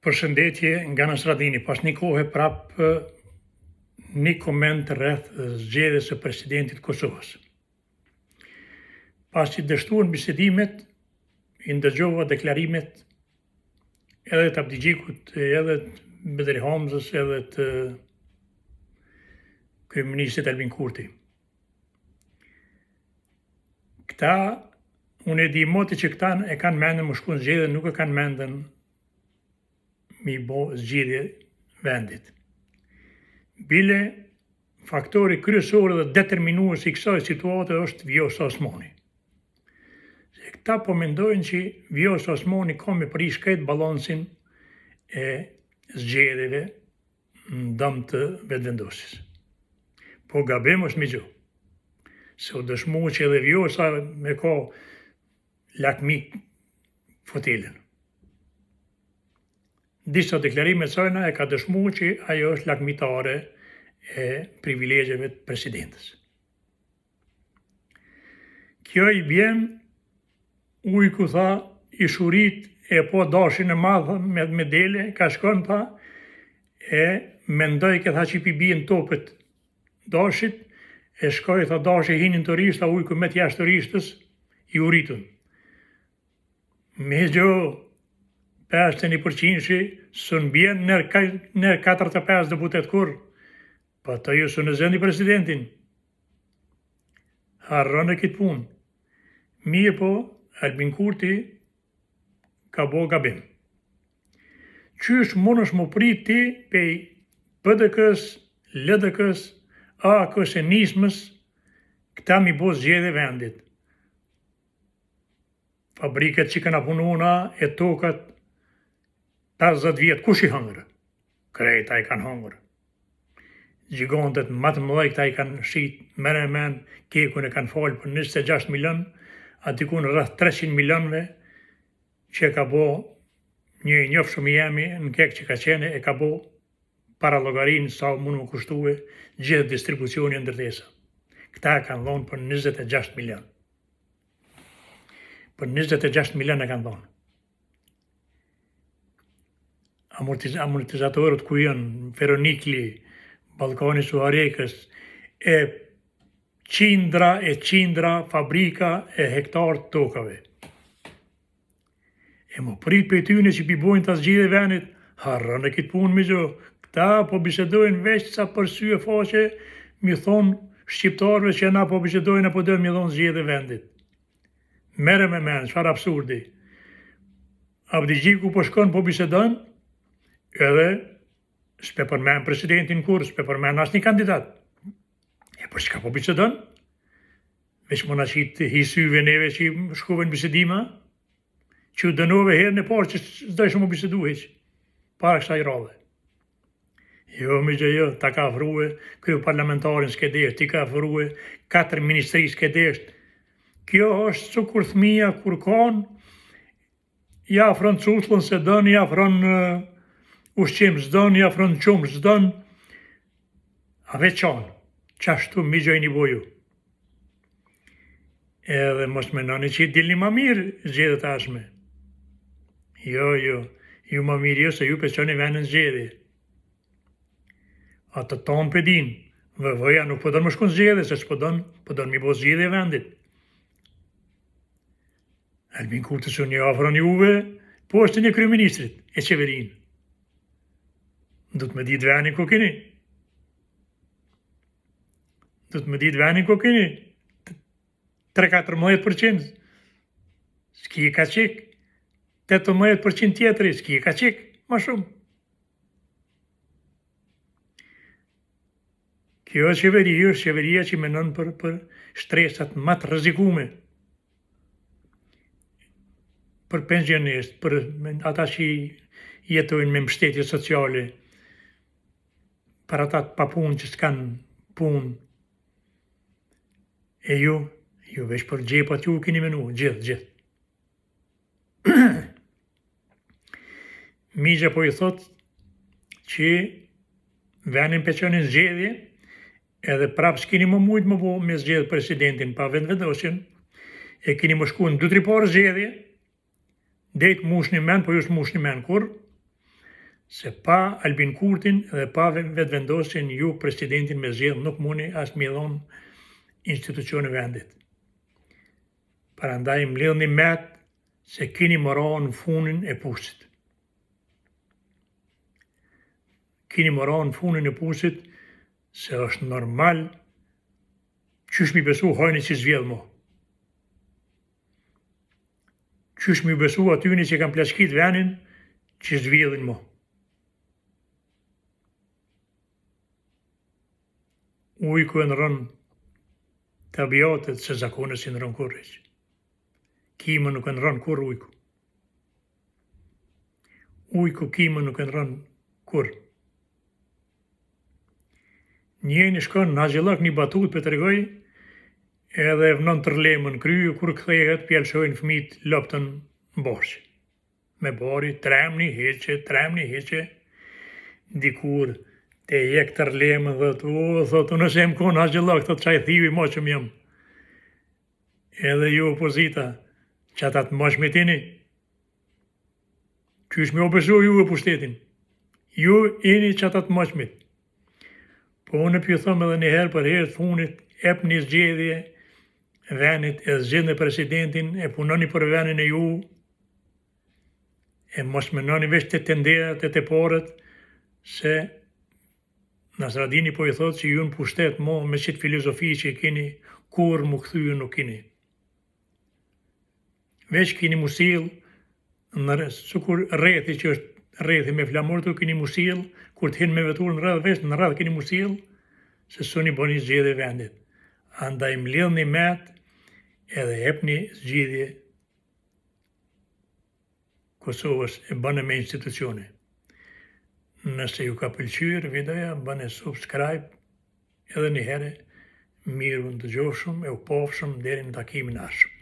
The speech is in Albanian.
Përshëndetje nga Nasradini, pas një kohë prap një koment rreth zgjedhjes së presidentit Kosovës. Pas që dështuan bisedimet, i ndëgjova deklarimet edhe të Abdigjikut, edhe të Bedri Hamzës, edhe të kryeministit Albin Kurti. Këta, unë e di moti që këta e kanë mendën më shku në zgjedhje, nuk e kanë mendën mi bo zgjidhje vendit. Bile, faktori kryesor dhe determinues i kësaj situate është Vjosa Osmani. Se këta po mendojnë që Vjosa Osmani ka me prish këtë balansin e zgjedhjeve në dëm të vetëvendosjes. Po gabim është mi gjo. Se u dëshmu që edhe Vjosa me ka lakmi fotelën. Disa deklarimet sajna e ka dëshmu që ajo është lakmitare e privilegjeve të presidentës. Kjo i bjen, ujku tha, i shurit e po dashin e madhë me dele, ka shkon tha, e mendoj këtha që i bjen topet dashit, e shkoj tha dashi hinin të rishta, ujku me t'jashtë të rishtës, i uritun. Me gjo, 51% së në bjen nër 45 deputet kur, pa të ju së në zëndi presidentin. Harron e kitë punë. Mirë po, Albin Kurti ka bo gabim. Qysh mund është më prit ti pej PDK-s, LDK-s, AK-s e nismës, këta mi bo zgjedhje vendit. Fabriket që këna pununa e tokat 50 vjetë, kush i hëngërë? Krejta i kanë hëngërë. Gjigantet më të mëdhej këta i kanë shit, men, kekun e kanë falë për 26 milion, atikun rreth 300 milionve, që ka bo një njofë shumë jemi në kek që ka qene, e ka bo para llogarinë sa mund më kushtue gjithë distribucioni e ndërtesa. Këta kanë dhonë për 26 milion. Për 26 milion e kanë dhonë. Amortizatorët ku janë Feronikli, Ballkani Suharekës, e qindra fabrika e hektar të tokave. E më prit për tyne që bibojnë të zgjidhje venit, harrën e kitë punë me gjo. Këta po bisedojnë veç sa për sy e faqe, mi thonë shqiptarve që na po bisedojnë apo dojnë mi thonë zgjidhje vendit. Mere me menë, çfarë absurdi. Abdigjiku po shkon po bisedon, edhe s'pe përmen presidentin kur, s'pe përmen asë një kandidat. E për çka po bisedon? Veç më në qitë hisyve neve që shkove në bisedima, që u dënove herën e parë që s'doj shumë bisedu heq, para kësaj radhe. Jo, me gjë jo, ta ka afrue, kryo parlamentarin s'ke desht, ti ka afrue, 4 ministri s'ke desht. Kjo është su kur thmija, kur kanë, ja afron cuslën se dën, ja afron ushqim s'dën, ja afron qumë s'dën, a veçanë, qashtu mi gjojnë i boju. Edhe mos menoni që i dilni ma mirë zgjedhjet e ardhshme. Jo, ju ma mirë jo se ju peqoni venën zgjedhje. Atë tonë pedin, VV-ja nuk po dënë më shku në zgjedhje, se s'po dënë mi bo zgjedhje vendit. Albin Kurti së një afron juve, postin e kryeministrit e qeverinë. Du të me ditë venin ku keni. Du të me ditë venin ku keni. 3-14%. S'ki ka qik. 18% tjetëri, s'ki ka qik. Ma shumë. Kjo është qeveria që menon për shtresat më të rrezikume. Për pensionist, për ata që jetojnë me mbështetje sociale, për ata të papunë që s'kan punë. E ju veç për gjepat ju keni menu, gjithë. Migja po i thot që venin peqonin zgjedhje, edhe prap s'keni më mujtë më bo me zgjedhë presidentin pa vendosjen, e keni më shku në 2-3 parë zgjedhje, dejtë mush një men, po ju s'mush një men kur, se pa Albin Kurtin dhe pa vetëvendosjen ju presidentin me zgjedh nuk muni as me dhon institucione vendit. Prandaj mbledhni met se keni marrë në funin e pusit. Keni marrë në funin e pusit se është normal qysh mi besu hajni që zhvjedh mo. Qysh mi besu atyni që kam plashkit venin që zhvjedhin mo. Ujku e në rënë të abiatet se zakonës i në rënë kurriq. Kima nuk e në rënë kur ujku. Ujku kima nuk e në rënë kur. Njeni shkon në Hazhillak një batut për të regoj, edhe e vënon tërlemën kryu, kur këthehet pjelshojnë fëmit loptën mboshë. Me bari, tremni heqe, dikur te jek tërlemën dhe thotë, nëse më konë Hazhillak, thotë qaj thivi ma që më jam. Edhe ju opozita, që ata të mosh me tini, qysh me obesu ju e pushtetin. Ju jeni që ata të mosh me. Po unë pju thëmë edhe njëherë për herë të funit, ep një zgjedhje venit e zgjedhën e presidentin, e punoni për venin e ju, e mos menoni veç të tenderat e të porët, se Nasradini po i thotë që ju në pushtet mo me qitë filozofi që keni, kur mu këthyë nuk keni. Veç keni musil, sukur rrethi që është rrethi me flamurtu, keni musil, kur të hinë me vetur në radhë veç, në radhë keni musil, se suni boni zgjedhje vendit. Andaj mbledhni met edhe epni zgjidhje Kosovës e bëne me institucione. Nëse ju ka pëlqyer videoja, bëne subscribe edhe një herë, miru në dëgjoshëm e u pofshëm deri në takimin ardhshëm.